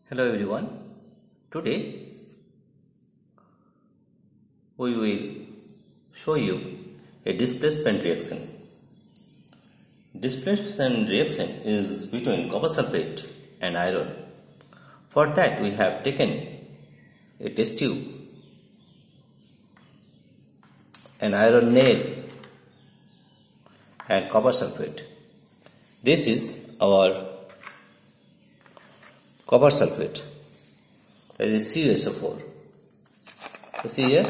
Hello everyone. Today we will show you a displacement reaction. Displacement reaction is between copper sulfate and iron. For that we have taken a test tube, an iron nail and copper sulfate. This is our copper sulfate, that is CuSO4. You see here,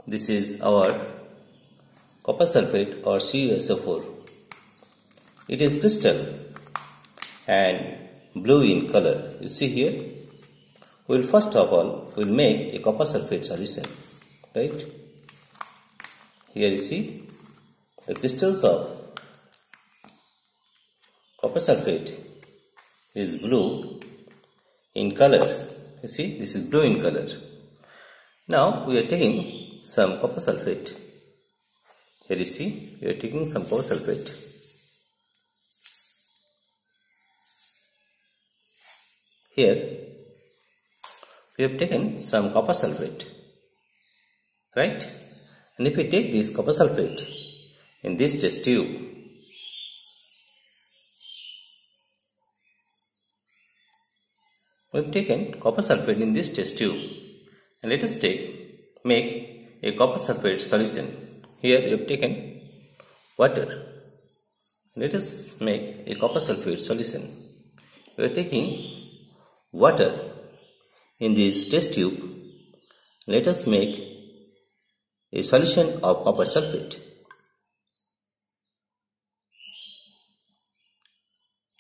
this is our copper sulfate or CuSO4. It is crystal and blue in color. You see here, we will first of all make a copper sulfate solution, right? Here you see the crystals of copper sulfate is blue in color. You see, this is blue in color. Now we are taking some copper sulfate. Here you see, we are taking some copper sulfate. Here we have taken some copper sulfate, right? And if we take this copper sulfate in this test tube, we have taken copper sulfate in this test tube, and let us make a copper sulfate solution. Here we have taken water. Let us make a copper sulfate solution. We are taking water in this test tube. Let us make a solution of copper sulfate.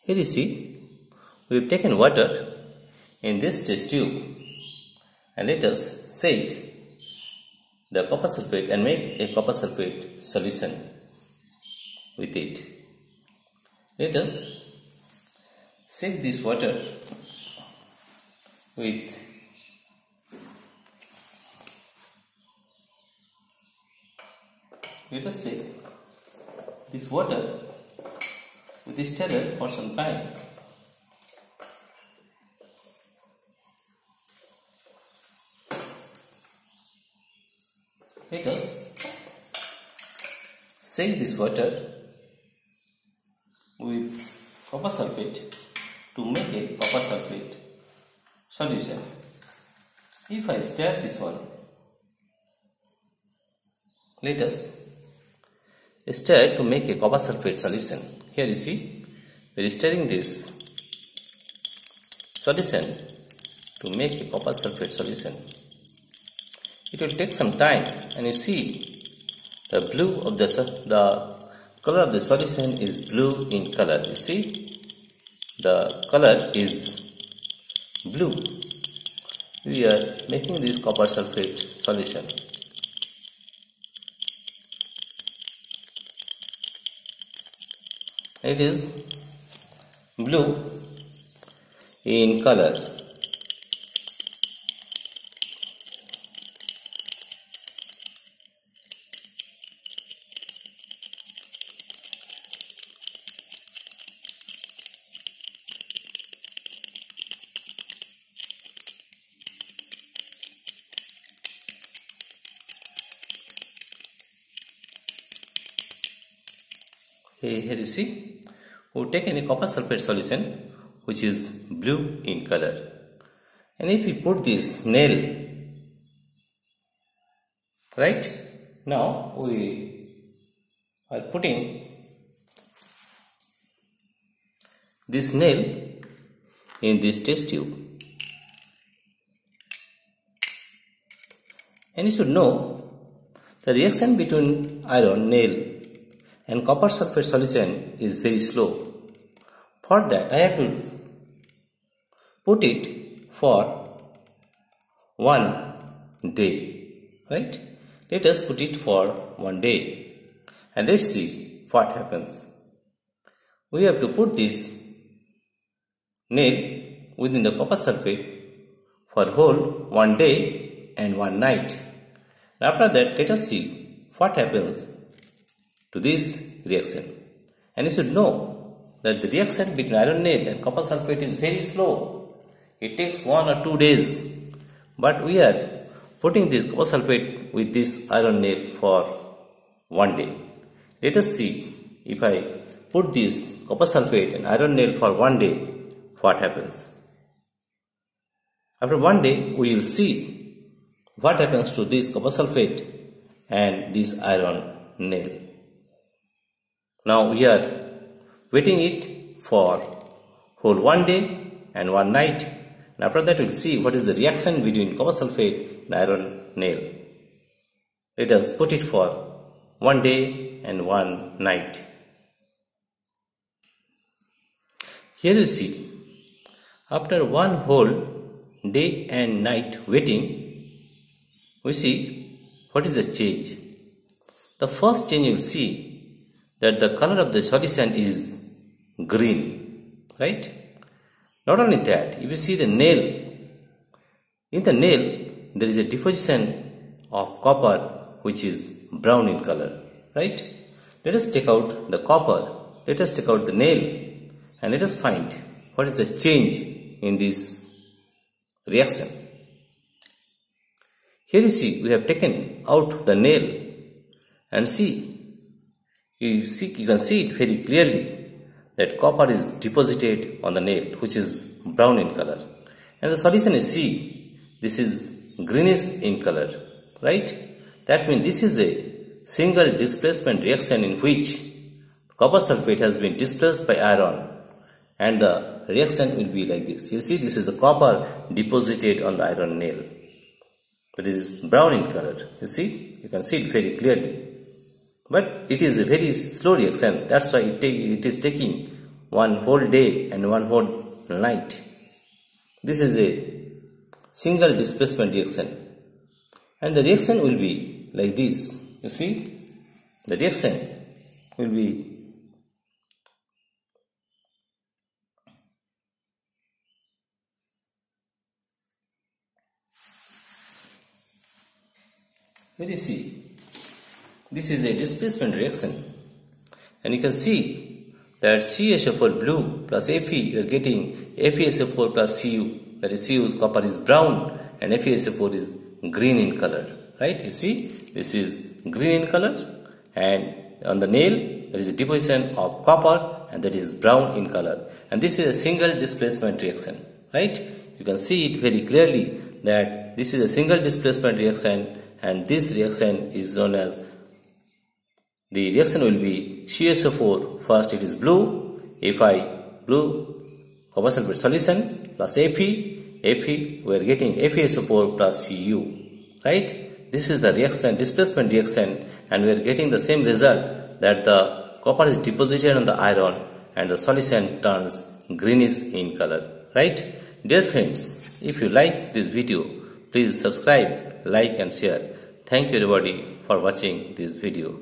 Here you see, we have taken water in this test tube, and let us shake the copper sulfate and make a copper sulfate solution with it. Let us shake this water with this water with this stirrer for some time. Let us shake this water with copper sulfate to make a copper sulfate solution. If I stir this one, let us stir to make a copper sulfate solution. Here you see, we are stirring this solution to make a copper sulfate solution. It will take some time, and you see the blue of the color of the solution is blue in color. You see, the color is blue. We are making this copper sulfate solution. It is blue in color. Here you see, we have taken a copper sulfate solution which is blue in color. And if we put this nail, right, now we are putting this nail in this test tube. And you should know the reaction between iron nail and copper sulfate solution is very slow. For that I have to put it for 1 day, right? Let us put it for 1 day and let's see what happens. We have to put this nail within the copper sulfate for whole 1 day and 1 night. After that, let us see what happens to this reaction. And you should know that the reaction between iron nail and copper sulfate is very slow. It takes 1 or 2 days, but we are putting this copper sulfate with this iron nail for 1 day. Let us see if I put this copper sulfate and iron nail for 1 day, what happens. After 1 day, we will see what happens to this copper sulfate and this iron nail. Now we are waiting it for whole 1 day and 1 night, and after that we will see what is the reaction between copper sulfate and iron nail. Let us put it for 1 day and 1 night. Here you see, after 1 whole day and night waiting, we see what is the change. The first change you will see that the color of the solution is green, right? Not only that, if you see the nail, in the nail there is a deposition of copper which is brown in color, right? Let us take out the copper, let us take out the nail, and let us find what is the change in this reaction. Here you see, we have taken out the nail, and you can see it very clearly that copper is deposited on the nail, which is brown in color, and the solution is C. This is greenish in color, right? That means this is a single displacement reaction in which copper sulfate has been displaced by iron, and the reaction will be like this. You see, this is the copper deposited on the iron nail. It is brown in color. You see, you can see it very clearly. But it is a very slow reaction. That's why it is taking 1 whole day and 1 whole night. This is a single displacement reaction, and the reaction will be like this. You see, the reaction will be very see. This is a displacement reaction, and you can see that CuSO4 blue plus Fe, you are getting FeSO4 plus Cu. That is, Cu's copper is brown and FeSO4 is green in color, right? You see, this is green in color, and on the nail there is a deposition of copper, and that is brown in color, and this is a single displacement reaction, right? You can see it very clearly that this is a single displacement reaction, and this reaction is known as, the reaction will be CuSO4. First it is blue, Fi, blue copper sulfate solution plus Fe, we are getting FeSO4 plus Cu, right? This is the reaction, displacement reaction, and we are getting the same result, that the copper is deposited on the iron and the solution turns greenish in color, right? Dear friends, if you like this video, please subscribe, like and share. Thank you everybody for watching this video.